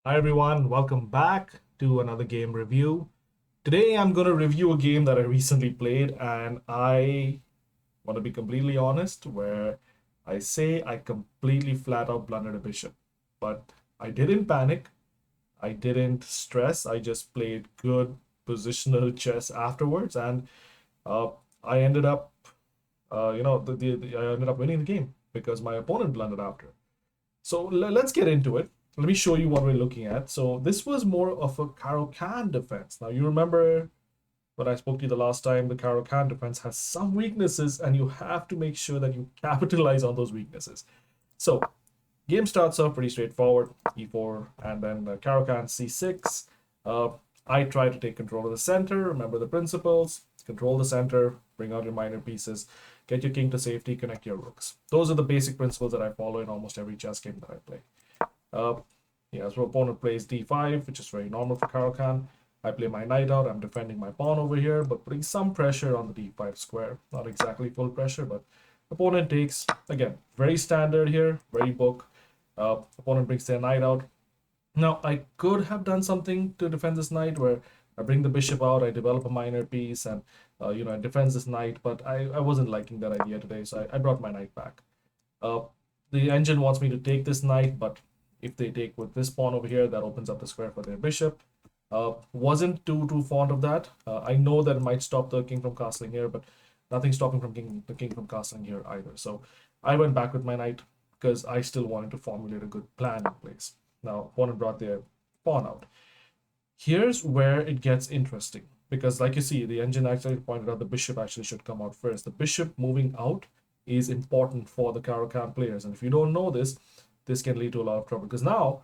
Hi everyone, welcome back to another game review. Today I'm going to review a game that I recently played and I want to be completely honest where I say I completely flat out blundered a bishop. But I didn't panic, I didn't stress, I just played good positional chess afterwards and uh, I ended up I ended up winning the game because my opponent blundered after. So let's get into it. Let me show you what we're looking at. So this was more of a Caro-Kann defense. Now you remember when I spoke to you the last time, the Caro-Kann defense has some weaknesses and you have to make sure that you capitalize on those weaknesses. So game starts off pretty straightforward, e4 and then Caro-Kann c6. Uh, I try to take control of the center, remember the principles, control the center, bring out your minor pieces, get your king to safety, connect your rooks. Those are the basic principles that I follow in almost every chess game that I play. Uh, yeah, so opponent plays d5, which is very normal for Caro-Kann. I play my knight out, I'm defending my pawn over here, but putting some pressure on the d5 square. Not exactly full pressure, but opponent takes, again, very standard here, very book. Opponent brings their knight out. Now, I could have done something to defend this knight where I bring the bishop out, I develop a minor piece, and it defends this knight, but I wasn't liking that idea today, so I brought my knight back. Uh, the engine wants me to take this knight, but if they take with this pawn over here, that opens up the square for their bishop. Wasn't too fond of that. I know that it might stop the king from castling here, but nothing stopping the king from castling here either. So I went back with my knight because I still wanted to formulate a good plan in place. Now, opponent brought their pawn out. Here's where it gets interesting because, like you see, the engine actually pointed out the bishop actually should come out first. The bishop moving out is important for the Caro-Kann players, and if you don't know this, this can lead to a lot of trouble because now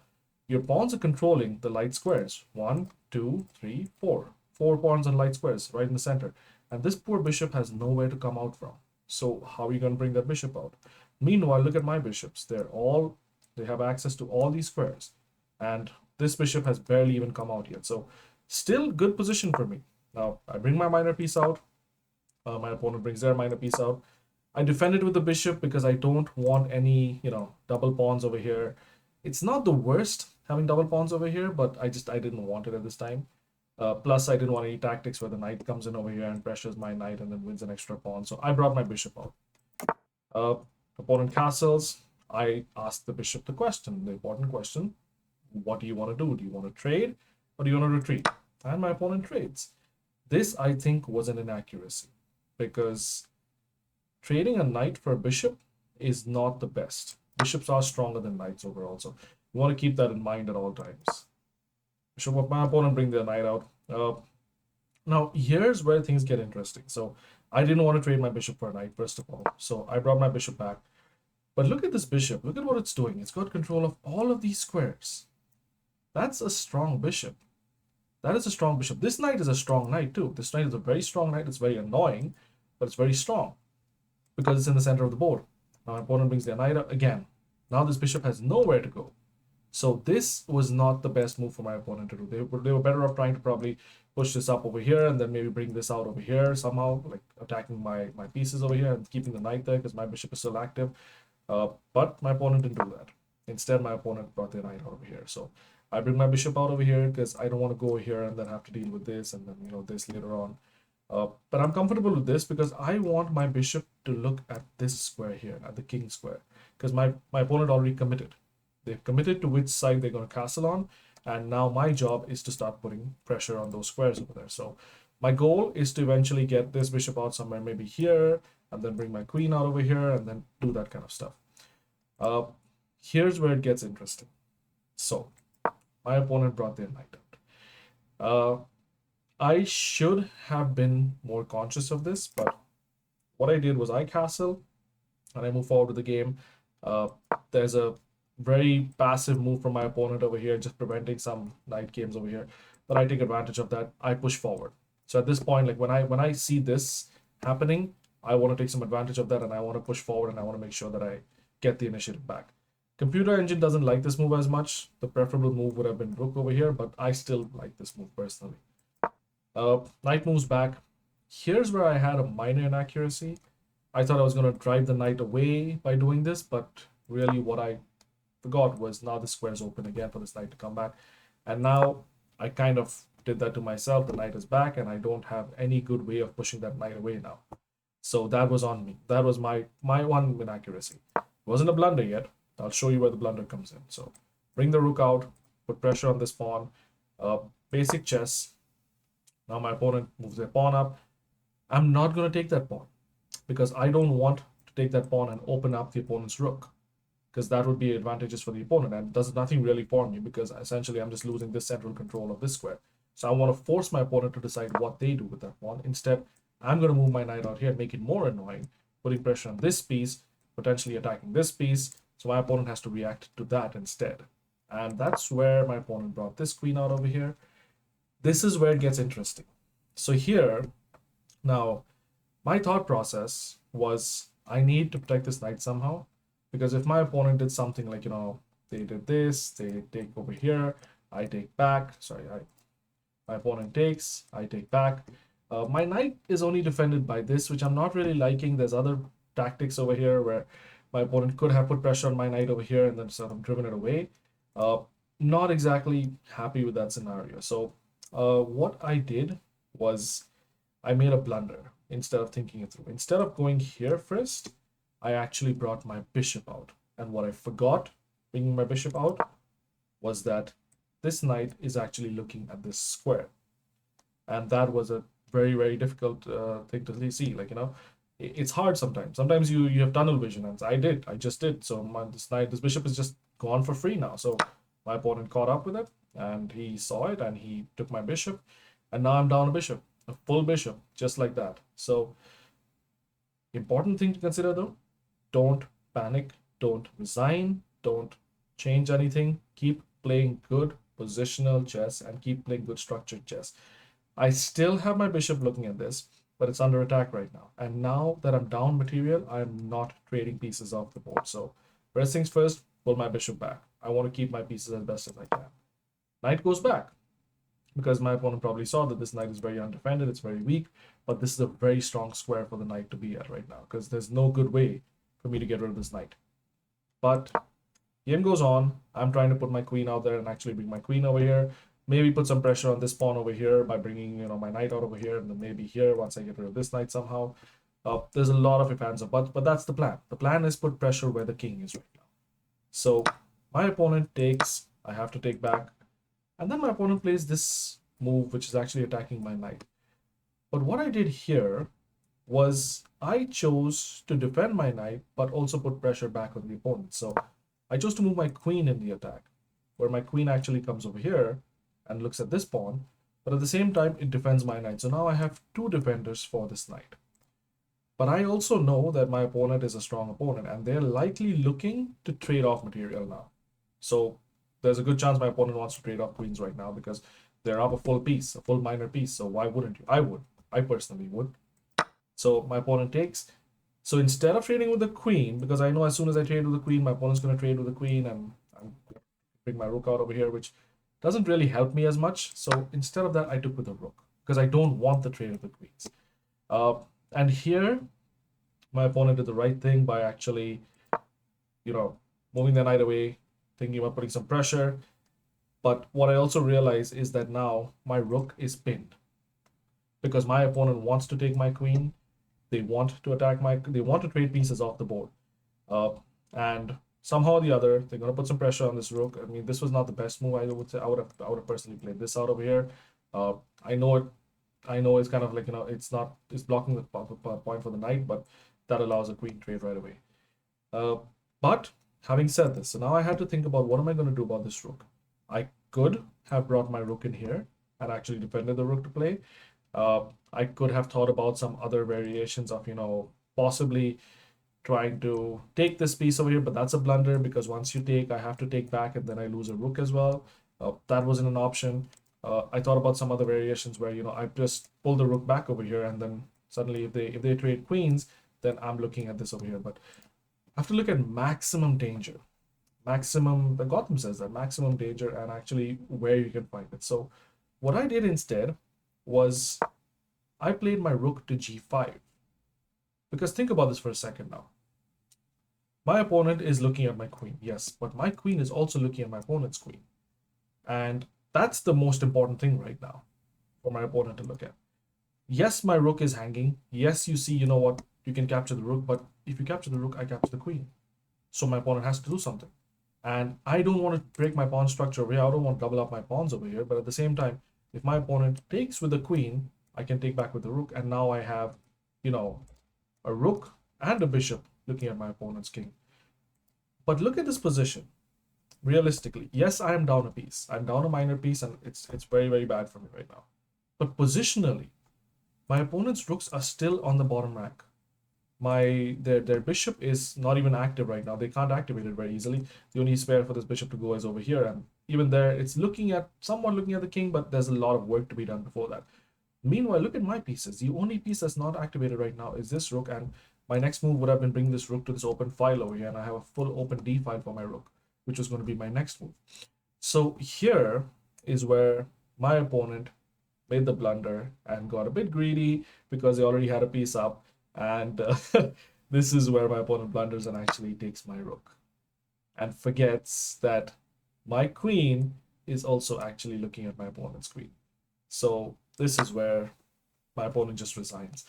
your pawns are controlling the light squares. One, two, three, four. Four pawns on light squares right in the center, and this poor bishop has nowhere to come out from. So how are you going to bring that bishop out? Meanwhile, look at my bishops. They have access to all these squares, and this bishop has barely even come out yet. So still good position for me. Now I bring my minor piece out. My opponent brings their minor piece out. I defend it with the bishop because I don't want any, double pawns over here. It's not the worst having double pawns over here, but I didn't want it at this time. Plus, I didn't want any tactics where the knight comes in over here and pressures my knight and then wins an extra pawn. So I brought my bishop out. Uh, Opponent castles. I asked the bishop the question, the important question: what do you want to do? Do you want to trade or do you want to retreat? And my opponent trades. This, I think, was an inaccuracy because trading a knight for a bishop is not the best. Bishops are stronger than knights overall, so you want to keep that in mind at all times. Bishop, my opponent bring their knight out. Now, here's where things get interesting. So I didn't want to trade my bishop for a knight, first of all. So I brought my bishop back. But look at this bishop. Look at what it's doing. It's got control of all of these squares. That's a strong bishop. That is a strong bishop. This knight is a strong knight too. This knight is a very strong knight. It's very annoying, but it's very strong because it's in the center of the board. Now my opponent brings their knight up again. Now this bishop has nowhere to go. So this was not the best move for my opponent to do. They were better off trying to probably push this up over here and then maybe bring this out over here somehow, like attacking my pieces over here and keeping the knight there because my bishop is still active. But my opponent didn't do that. Instead, my opponent brought their knight out over here. So I bring my bishop out over here because I don't want to go here and then have to deal with this and then this later on. But I'm comfortable with this because I want my bishop to look at this square here, at the king square, because my opponent already committed. They've committed to which side they're going to castle on, and now my job is to start putting pressure on those squares over there. So my goal is to eventually get this bishop out somewhere, maybe here, and then bring my queen out over here, and then do that kind of stuff. Here's where it gets interesting. So my opponent brought their knight out. I should have been more conscious of this, but what I did was I castle and I move forward with the game. There's a very passive move from my opponent over here, just preventing some knight games over here. But I take advantage of that. I push forward. So at this point, like when I see this happening, I want to take some advantage of that and I want to push forward and I want to make sure that I get the initiative back. Computer engine doesn't like this move as much. The preferable move would have been rook over here, but I still like this move personally. Knight moves back. Here's where I had a minor inaccuracy. I thought I was going to drive the knight away by doing this, but really what I forgot was now the square is open again for this knight to come back. And now I kind of did that to myself. The knight is back, and I don't have any good way of pushing that knight away now. So that was on me. That was my one inaccuracy. It wasn't a blunder yet. I'll show you where the blunder comes in. So bring the rook out, put pressure on this pawn. Basic chess. Now my opponent moves their pawn up. I'm not going to take that pawn because I don't want to take that pawn and open up the opponent's rook, because that would be advantageous for the opponent and does nothing really for me, because essentially I'm just losing this central control of this square. So I want to force my opponent to decide what they do with that pawn. Instead, I'm going to move my knight out here and make it more annoying, putting pressure on this piece, potentially attacking this piece. So my opponent has to react to that instead. And that's where my opponent brought this queen out over here. This is where it gets interesting. So here, now, my thought process was I need to protect this knight somehow, because if my opponent did something like, they did this, they take over here, I take back, my opponent takes, I take back. My knight is only defended by this, which I'm not really liking. There's other tactics over here where my opponent could have put pressure on my knight over here and then sort of driven it away. Not exactly happy with that scenario. So what I did was I made a blunder instead of thinking it through. Instead of going here first, I actually brought my bishop out. And what I forgot bringing my bishop out was that this knight is actually looking at this square. And that was a very, very difficult thing to see. Like, it's hard sometimes. Sometimes you have tunnel vision, and I just did. So this bishop is just gone for free now. So my opponent caught up with it, and he saw it, and he took my bishop, and now I'm down a bishop, a full bishop, just like that. So important thing to consider though, don't panic, don't resign, don't change anything. Keep playing good positional chess and keep playing good structured chess. I still have my bishop looking at this, but it's under attack right now. And now that I'm down material, I'm not trading pieces off the board. So first things first, pull my bishop back. I want to keep my pieces as best as I can. Knight goes back, because my opponent probably saw that this knight is very undefended, it's very weak, but this is a very strong square for the knight to be at right now, because there's no good way for me to get rid of this knight. But game goes on. I'm trying to put my queen out there and actually bring my queen over here. Maybe put some pressure on this pawn over here by bringing, my knight out over here, and then maybe here once I get rid of this knight somehow. There's a lot of ifs, ands, or buts, but that's the plan. The plan is put pressure where the king is right now. So my opponent takes, I have to take back, and then my opponent plays this move, which is actually attacking my knight. But what I did here was I chose to defend my knight, but also put pressure back on the opponent. So I chose to move my queen in the attack, where my queen actually comes over here and looks at this pawn, but at the same time, it defends my knight. So now I have two defenders for this knight. But I also know that my opponent is a strong opponent, and they're likely looking to trade off material now. So there's a good chance my opponent wants to trade off queens right now, because they're up a full piece, a full minor piece. So why wouldn't you? I would. I personally would. So my opponent takes. So instead of trading with the queen, because I know as soon as I trade with the queen, my opponent's going to trade with the queen, and I'm going to bring my rook out over here, which doesn't really help me as much. So instead of that, I took with the rook, because I don't want the trade of the queens. And here, my opponent did the right thing by actually, moving the knight away, thinking about putting some pressure. But what I also realize is that now my rook is pinned, because my opponent wants to take my queen. They want to attack they want to trade pieces off the board. And somehow or the other, they're going to put some pressure on this rook. I mean, this was not the best move. I would say I would have personally played this out over here. I know it's kind of like, it's blocking the point for the knight, but that allows a queen trade right away. But having said this, so now I had to think about what am I going to do about this rook. I could have brought my rook in here and actually defended the rook to play. I could have thought about some other variations of, possibly trying to take this piece over here, but that's a blunder, because once you take, I have to take back, and then I lose a rook as well. That wasn't an option. I thought about some other variations where, I just pull the rook back over here, and then suddenly if they trade queens, then I'm looking at this over here. But I have to look at maximum danger. The Gotham says that maximum danger, and actually where you can find it. So what I did instead was I played my rook to g5. Because think about this for a second now. My opponent is looking at my queen, yes, but my queen is also looking at my opponent's queen. And that's the most important thing right now for my opponent to look at. Yes, my rook is hanging. Yes, you see, you know what, you can capture the rook, but if you capture the rook, I capture the queen. So my opponent has to do something. And I don't want to break my pawn structure over here. I don't want to double up my pawns over here. But at the same time, if my opponent takes with the queen, I can take back with the rook. And now I have, you know, a rook and a bishop looking at my opponent's king. But look at this position. Realistically, yes, I am down a piece. I'm down a minor piece, and it's very, very bad for me right now. But positionally, my opponent's rooks are still on the bottom rank. Their bishop is not even active right now. They can't activate it very easily. The only spare for this bishop to go is over here, and even there, it's looking at somewhat looking at the king, but there's a lot of work to be done before that. Meanwhile, look at my pieces. The only piece that's not activated right now is this rook, and my next move would have been bringing this rook to this open file over here, and I have a full open d file for my rook, which was going to be my next move. So here is where my opponent made the blunder and got a bit greedy because they already had a piece up, and this is where my opponent blunders and actually takes my rook and forgets that my queen is also actually looking at my opponent's queen. So this is where my opponent just resigns.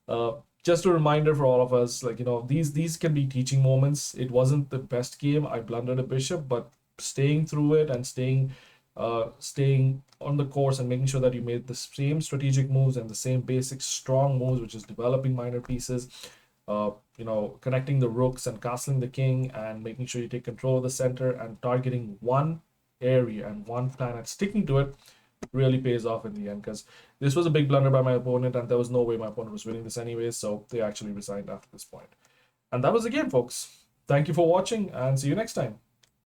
Uh, just a reminder for all of us, like, you know, these can be teaching moments. It wasn't the best game. I blundered a bishop, but staying through it and staying on the course and making sure that you made the same strategic moves and the same basic strong moves, which is developing minor pieces, you know, connecting the rooks and castling the king and making sure you take control of the center and targeting one area and one planet, sticking to it really pays off in the end, because this was a big blunder by my opponent and there was no way my opponent was winning this anyways, so they actually resigned after this point. And that was the game, folks. Thank you for watching and see you next time.